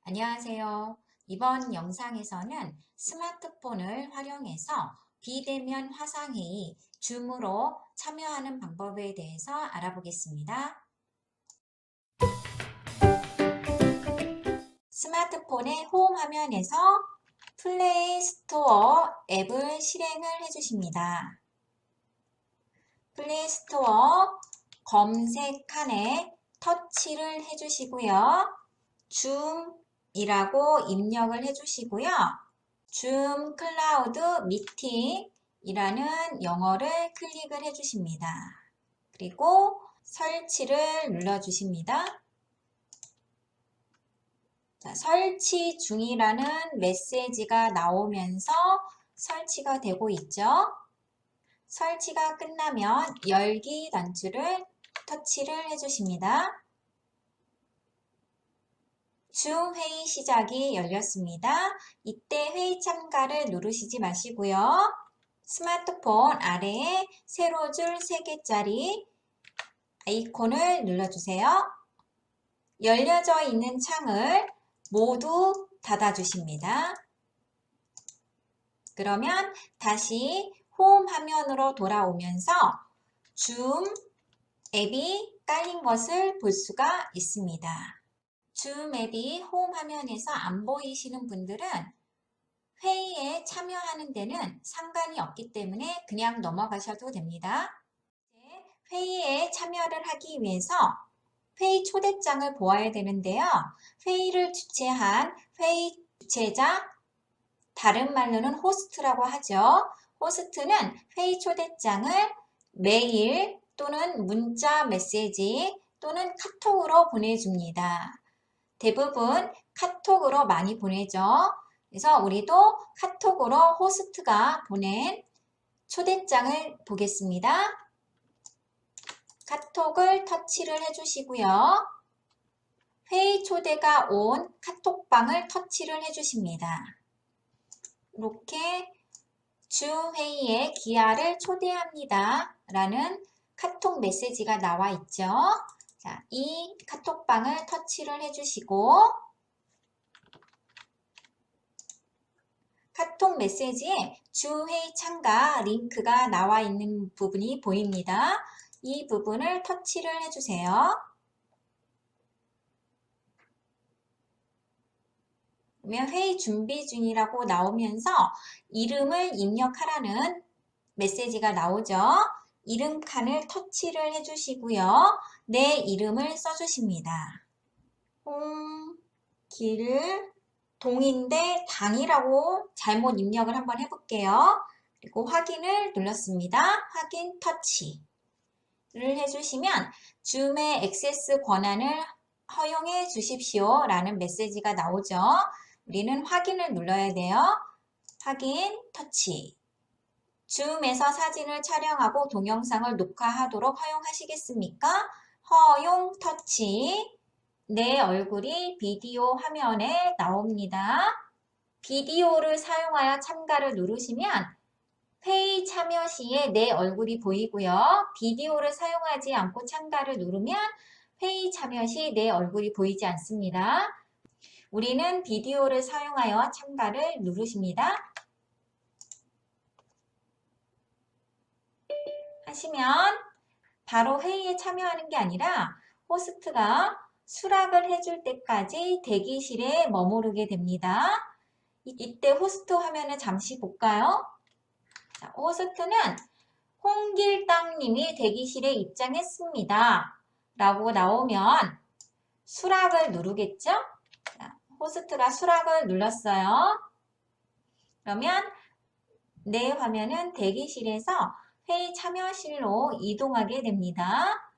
안녕하세요. 이번 영상에서는 스마트폰을 활용해서 비대면 화상회의, 줌으로 참여하는 방법에 대해서 알아보겠습니다. 스마트폰의 홈 화면에서 플레이 스토어 앱을 실행을 해주십니다. 플레이 스토어 검색칸에 터치를 해주시고요. 줌이라고 입력을 해주시고요. 줌 클라우드 미팅이라는 영어를 클릭을 해주십니다. 그리고 설치를 눌러주십니다. 자, 설치 중이라는 메시지가 나오면서 설치가 되고 있죠. 설치가 끝나면 열기 단추를 터치를 해주십니다. 줌 회의 시작이 열렸습니다. 이때 회의 참가를 누르시지 마시고요. 스마트폰 아래에 세로줄 3개짜리 아이콘을 눌러주세요. 열려져 있는 창을 모두 닫아주십니다. 그러면 다시 홈 화면으로 돌아오면서 줌 앱이 깔린 것을 볼 수가 있습니다. 줌 앱이 홈 화면에서 안 보이시는 분들은 회의에 참여하는 데는 상관이 없기 때문에 그냥 넘어가셔도 됩니다. 회의에 참여를 하기 위해서 회의 초대장을 보아야 되는데요. 회의를 주최한 회의 주최자, 다른 말로는 호스트라고 하죠. 호스트는 회의 초대장을 메일 또는 문자 메시지 또는 카톡으로 보내줍니다. 대부분 카톡으로 많이 보내죠. 그래서 우리도 카톡으로 호스트가 보낸 초대장을 보겠습니다. 카톡을 터치를 해주시고요. 회의 초대가 온 카톡방을 터치를 해주십니다. 이렇게 주 회의에 기아를 초대합니다. 라는 카톡 메시지가 나와 있죠. 자, 이 카톡방을 터치를 해주시고 카톡 메시지에 주회의 참가 링크가 나와 있는 부분이 보입니다. 이 부분을 터치를 해주세요. 그러면 회의 준비 중이라고 나오면서 이름을 입력하라는 메시지가 나오죠. 이름 칸을 터치를 해주시고요. 내 이름을 써주십니다. 동인데 당이라고 잘못 입력을 한번 해볼게요. 그리고 확인을 눌렀습니다. 확인 터치를 해주시면 줌의 액세스 권한을 허용해 주십시오 라는 메시지가 나오죠. 우리는 확인을 눌러야 돼요. 확인 터치. 줌에서 사진을 촬영하고 동영상을 녹화하도록 허용하시겠습니까? 허용 터치. 내 얼굴이 비디오 화면에 나옵니다. 비디오를 사용하여 참가를 누르시면 회의 참여 시에 내 얼굴이 보이고요. 비디오를 사용하지 않고 참가를 누르면 회의 참여 시 내 얼굴이 보이지 않습니다. 우리는 비디오를 사용하여 참가를 누르십니다. 하시면 바로 회의에 참여하는 게 아니라 호스트가 수락을 해줄 때까지 대기실에 머무르게 됩니다. 이때 호스트 화면을 잠시 볼까요? 자, 호스트는 홍길당님이 대기실에 입장했습니다. 라고 나오면 수락을 누르겠죠? 자, 호스트가 수락을 눌렀어요. 그러면 내 화면은 대기실에서 회의 참여실로 이동하게 됩니다.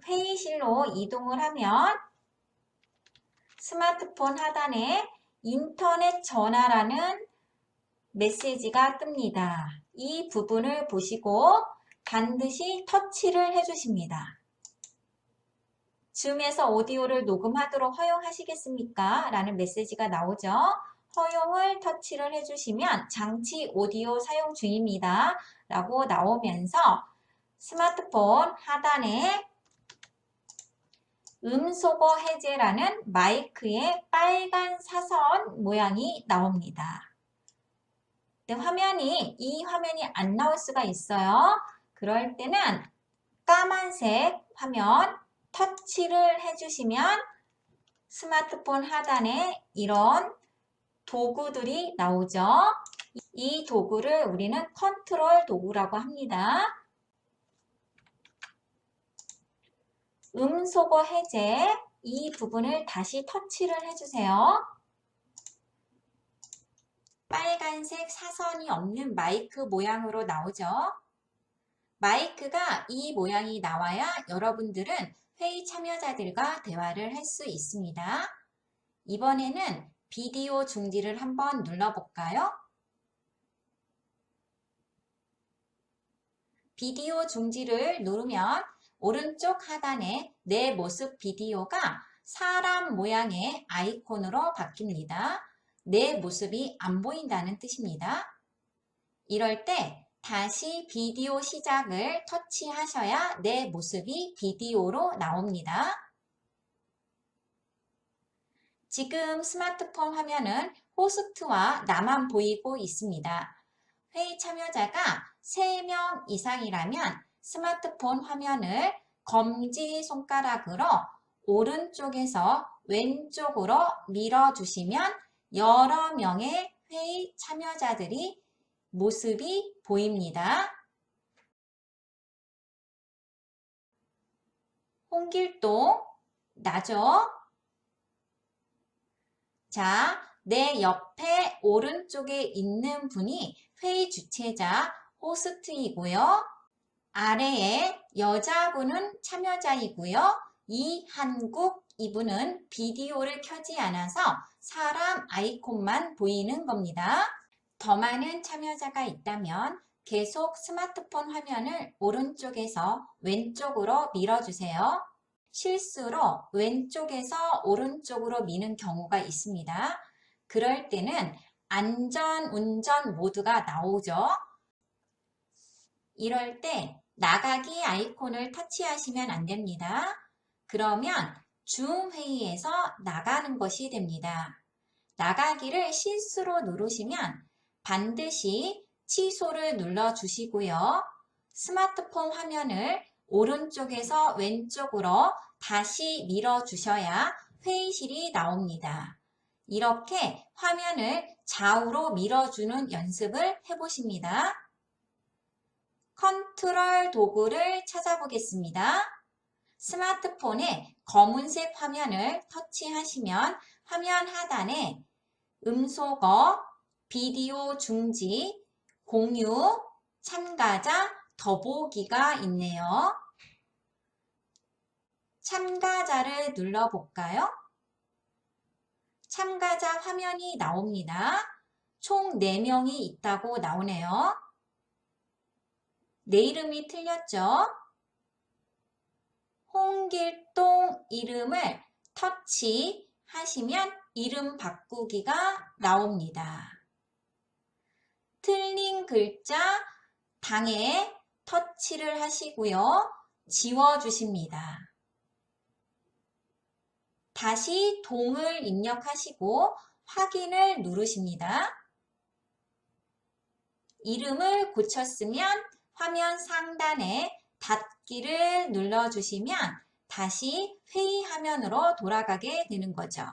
회의실로 이동을 하면 스마트폰 하단에 인터넷 전화라는 메시지가 뜹니다. 이 부분을 보시고 반드시 터치를 해주십니다. 줌에서 오디오를 녹음하도록 허용하시겠습니까? 라는 메시지가 나오죠. 허용을 터치를 해주시면 장치 오디오 사용 중입니다. 라고 나오면서 스마트폰 하단에 음소거 해제라는 마이크의 빨간 사선 모양이 나옵니다. 이 화면이 안 나올 수가 있어요. 그럴 때는 까만색 화면 터치를 해주시면 스마트폰 하단에 이런 도구들이 나오죠. 이 도구를 우리는 컨트롤 도구라고 합니다. 음소거 해제, 이 부분을 다시 터치를 해주세요. 빨간색 사선이 없는 마이크 모양으로 나오죠. 마이크가 이 모양이 나와야 여러분들은 회의 참여자들과 대화를 할 수 있습니다. 이번에는 비디오 중지를 한번 눌러볼까요? 비디오 중지를 누르면 오른쪽 하단에 내 모습 비디오가 사람 모양의 아이콘으로 바뀝니다. 내 모습이 안 보인다는 뜻입니다. 이럴 때 다시 비디오 시작을 터치하셔야 내 모습이 비디오로 나옵니다. 지금 스마트폰 화면은 호스트와 나만 보이고 있습니다. 회의 참여자가 3명 이상이라면 스마트폰 화면을 검지 손가락으로 오른쪽에서 왼쪽으로 밀어주시면 여러 명의 회의 참여자들이 모습이 보입니다. 홍길동, 나죠? 자, 내 옆에 오른쪽에 있는 분이 회의 주최자 호스트이고요. 아래에 여자분은 참여자이고요. 이한국 이분은 비디오를 켜지 않아서 사람 아이콘만 보이는 겁니다. 더 많은 참여자가 있다면 계속 스마트폰 화면을 오른쪽에서 왼쪽으로 밀어주세요. 실수로 왼쪽에서 오른쪽으로 미는 경우가 있습니다. 그럴 때는 안전운전 모드가 나오죠. 이럴 때 나가기 아이콘을 터치하시면 안 됩니다. 그러면 줌 회의에서 나가는 것이 됩니다. 나가기를 실수로 누르시면 반드시 취소를 눌러주시고요. 스마트폰 화면을 오른쪽에서 왼쪽으로 다시 밀어주셔야 회의실이 나옵니다. 이렇게 화면을 좌우로 밀어주는 연습을 해보십니다. 컨트롤 도구를 찾아보겠습니다. 스마트폰의 검은색 화면을 터치하시면 화면 하단에 음소거, 비디오 중지, 공유, 참가자, 더보기가 있네요. 참가자를 눌러볼까요? 참가자 화면이 나옵니다. 총 4명이 있다고 나오네요. 내 이름이 틀렸죠? 홍길동 이름을 터치하시면 이름 바꾸기가 나옵니다. 틀린 글자 당에 터치를 하시고요. 지워주십니다. 다시 동을 입력하시고 확인을 누르십니다. 이름을 고쳤으면 화면 상단에 닫기를 눌러주시면 다시 회의 화면으로 돌아가게 되는 거죠.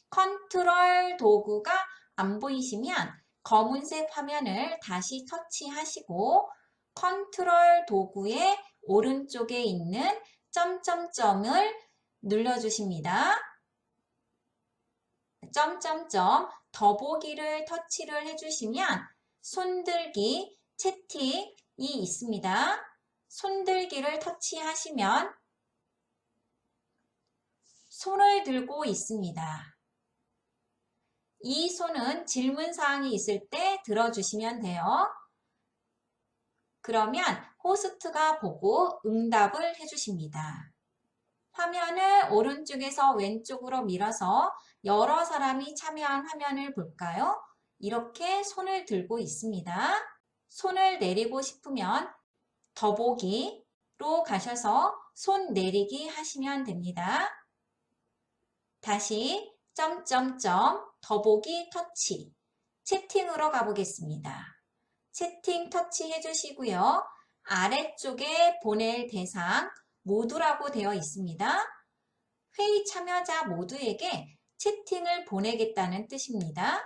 컨트롤 도구가 안 보이시면 검은색 화면을 다시 터치하시고 컨트롤 도구의 오른쪽에 있는 점점점을 눌러주십니다. 점점점 더보기를 터치를 해주시면 손들기 채팅이 있습니다. 손들기를 터치하시면 손을 들고 있습니다. 이 손은 질문사항이 있을 때 들어주시면 돼요. 그러면 호스트가 보고 응답을 해주십니다. 화면을 오른쪽에서 왼쪽으로 밀어서 여러 사람이 참여한 화면을 볼까요? 이렇게 손을 들고 있습니다. 손을 내리고 싶으면 더보기, 가셔서 손 내리기 하시면 됩니다. 다시 점점점 더보기 터치 채팅으로 가보겠습니다. 채팅 터치 해주시고요. 아래쪽에 보낼 대상 모두라고 되어 있습니다. 회의 참여자 모두에게 채팅을 보내겠다는 뜻입니다.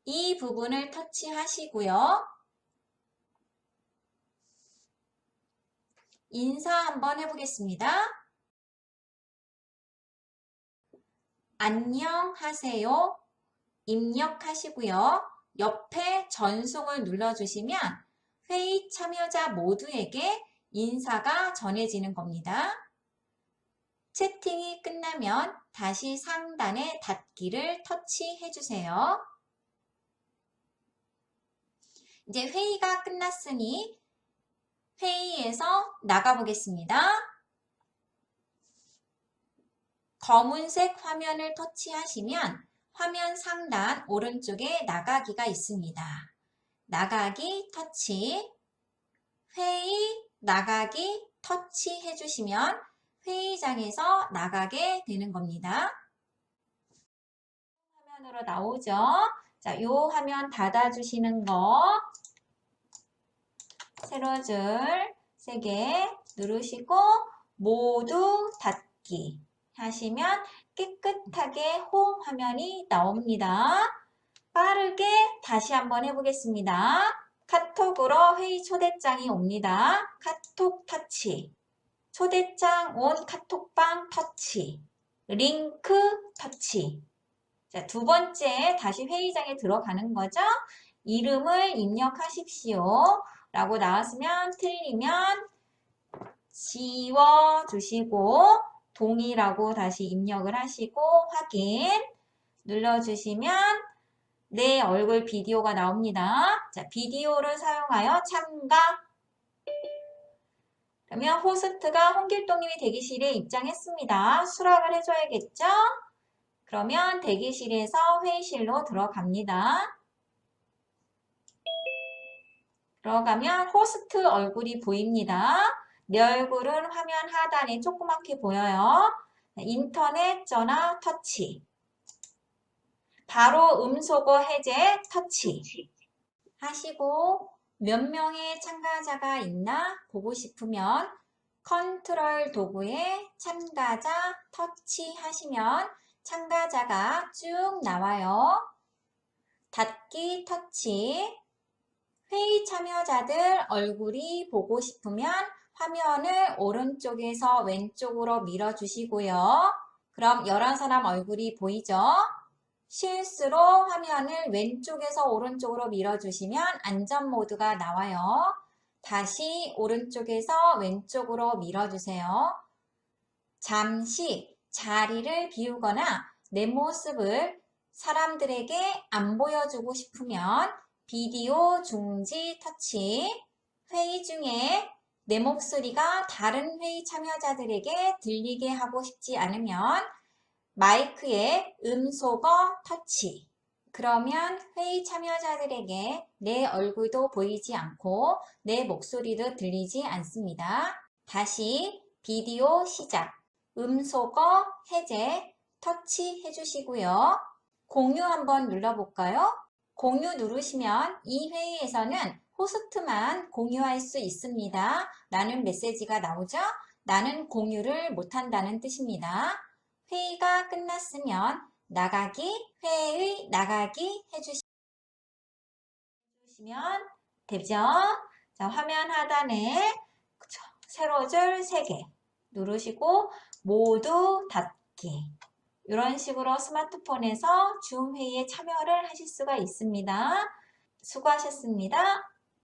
이 부분을 터치하시고요. 인사 한번 해보겠습니다. 안녕하세요. 입력하시고요. 옆에 전송을 눌러주시면 회의 참여자 모두에게 인사가 전해지는 겁니다. 채팅이 끝나면 다시 상단에 닫기를 터치해주세요. 이제 회의가 끝났으니 회의에서 나가보겠습니다. 검은색 화면을 터치하시면 화면 상단 오른쪽에 나가기가 있습니다. 나가기 터치, 회의 나가기 터치 해주시면 회의장에서 나가게 되는 겁니다. 화면으로 나오죠. 자, 이 화면 닫아주시는 거 세로줄 3개 누르시고 모두 닫기 하시면 깨끗하게 홈 화면이 나옵니다. 빠르게 다시 한번 해보겠습니다. 카톡으로 회의 초대장이 옵니다. 카톡 터치, 초대장 온 카톡방 터치, 링크 터치. 자, 두 번째 다시 회의장에 들어가는 거죠. 이름을 입력하십시오. 라고 나왔으면 틀리면 지워주시고 동의라고 다시 입력을 하시고 확인 눌러주시면 내 얼굴 비디오가 나옵니다. 자, 비디오를 사용하여 참가. 그러면 호스트가 홍길동님이 대기실에 입장했습니다. 수락을 해줘야겠죠? 그러면 대기실에서 회의실로 들어갑니다. 들어가면 호스트 얼굴이 보입니다. 내 얼굴은 화면 하단에 조그맣게 보여요. 인터넷 전화 터치. 바로 음소거 해제 터치 하시고 몇 명의 참가자가 있나 보고 싶으면 컨트롤 도구에 참가자 터치 하시면 참가자가 쭉 나와요. 닫기 터치. 회의 참여자들 얼굴이 보고 싶으면 화면을 오른쪽에서 왼쪽으로 밀어주시고요. 그럼 11사람 얼굴이 보이죠? 실수로 화면을 왼쪽에서 오른쪽으로 밀어주시면 안전 모드가 나와요. 다시 오른쪽에서 왼쪽으로 밀어주세요. 잠시 자리를 비우거나 내 모습을 사람들에게 안 보여주고 싶으면 비디오 중지 터치. 회의 중에 내 목소리가 다른 회의 참여자들에게 들리게 하고 싶지 않으면 마이크에 음소거 터치. 그러면 회의 참여자들에게 내 얼굴도 보이지 않고 내 목소리도 들리지 않습니다. 다시 비디오 시작. 음소거 해제 터치 해주시고요. 공유 한번 눌러볼까요? 공유 누르시면 이 회의에서는 호스트만 공유할 수 있습니다. 라는 메시지가 나오죠? 나는 공유를 못한다는 뜻입니다. 회의가 끝났으면 나가기, 회의 나가기 해주시면 되죠? 자, 화면 하단에 세로줄 3개 누르시고 모두 닫기. 이런 식으로 스마트폰에서 줌 회의에 참여를 하실 수가 있습니다. 수고하셨습니다.